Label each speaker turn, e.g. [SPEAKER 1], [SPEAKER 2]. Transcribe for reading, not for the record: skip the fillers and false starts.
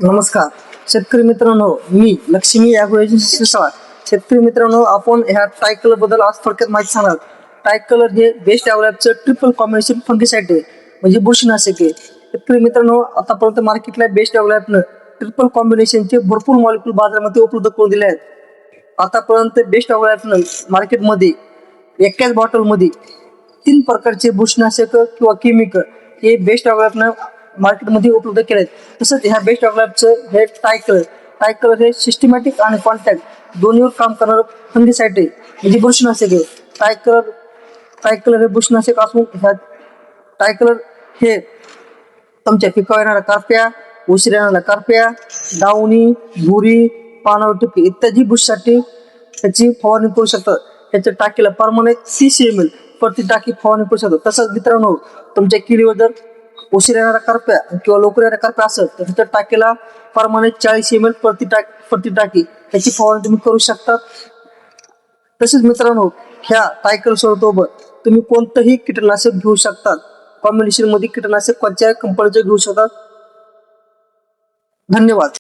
[SPEAKER 1] नमस्कार शेतकरी मित्रांनो, मी लक्ष्मी ॲग्रो एजन्सी शिरसाळ. शेतकरी मित्रांनो, आपण ह्या ट्रायकलर बद्दल आज थोडक्यात माहिती सांगणार. ट्रायकलर हे बेस्ट ॲग्रोचं ट्रिपल कॉम्बिनेशन फंगिसाइड आहे, म्हणजे बुरशीनाशक आहे. शेतकरी मित्रांनो, आतापर्यंत मार्केटला बेस्ट ॲग्रोनं ट्रिपल कॉम्बिनेशनचे भरपूर मॉलिक्यूल बाजारामध्ये उपलब्ध करून दिले आहेत. आतापर्यंत बेस्ट ॲग्रोनं मार्केटमध्ये एकाच बॉटलमध्ये 3 प्रकारचे बुरशीनाशक किंवा केमिकल हे बेस्ट ॲग्रोनं मार्केटमध्ये उपलब्ध केले आहेत. तसंच ह्या बेस्ट ऑफ हे ट्रायकलर हे सिस्टमॅटिक आणि कॉन्टॅक्ट दोन्हीवर काम करणारं फंगिसाइड आहे, म्हणजे बुरशीनाशक आहे. ट्रायकलर हे बुरशीनाशक असून ह्या ट्रायकलर हे तुमच्या पिकावर येणाऱ्या करप्या, उशीर येणाऱ्या करप्या, डावणी, भुरी, पानावर टिपके इत्यादी बुरशीसाठी त्याची फवारणी करू शकतात. त्याच्या टाकीला परमानंट 30 ml प्रति टाकी फवारणी करू शकतात. तसंच मित्रांनो, तुमच्या किडीवर जर उशीर येणाऱ्या करप्या किंवा लवकर येणाऱ्या करप्या असेल तर त्याच्या टाकीला परमानंट 40 ml प्रति टाकी त्याची फवारणी तुम्ही करू शकता. तसेच मित्रांनो, ह्या ट्रायकल सोबत तुम्ही कोणतंही कीटकनाशक घेऊ शकता. कॉम्बिनेशन मध्ये कीटकनाशक कोणत्याही कंपनीचे घेऊ शकतात. धन्यवाद.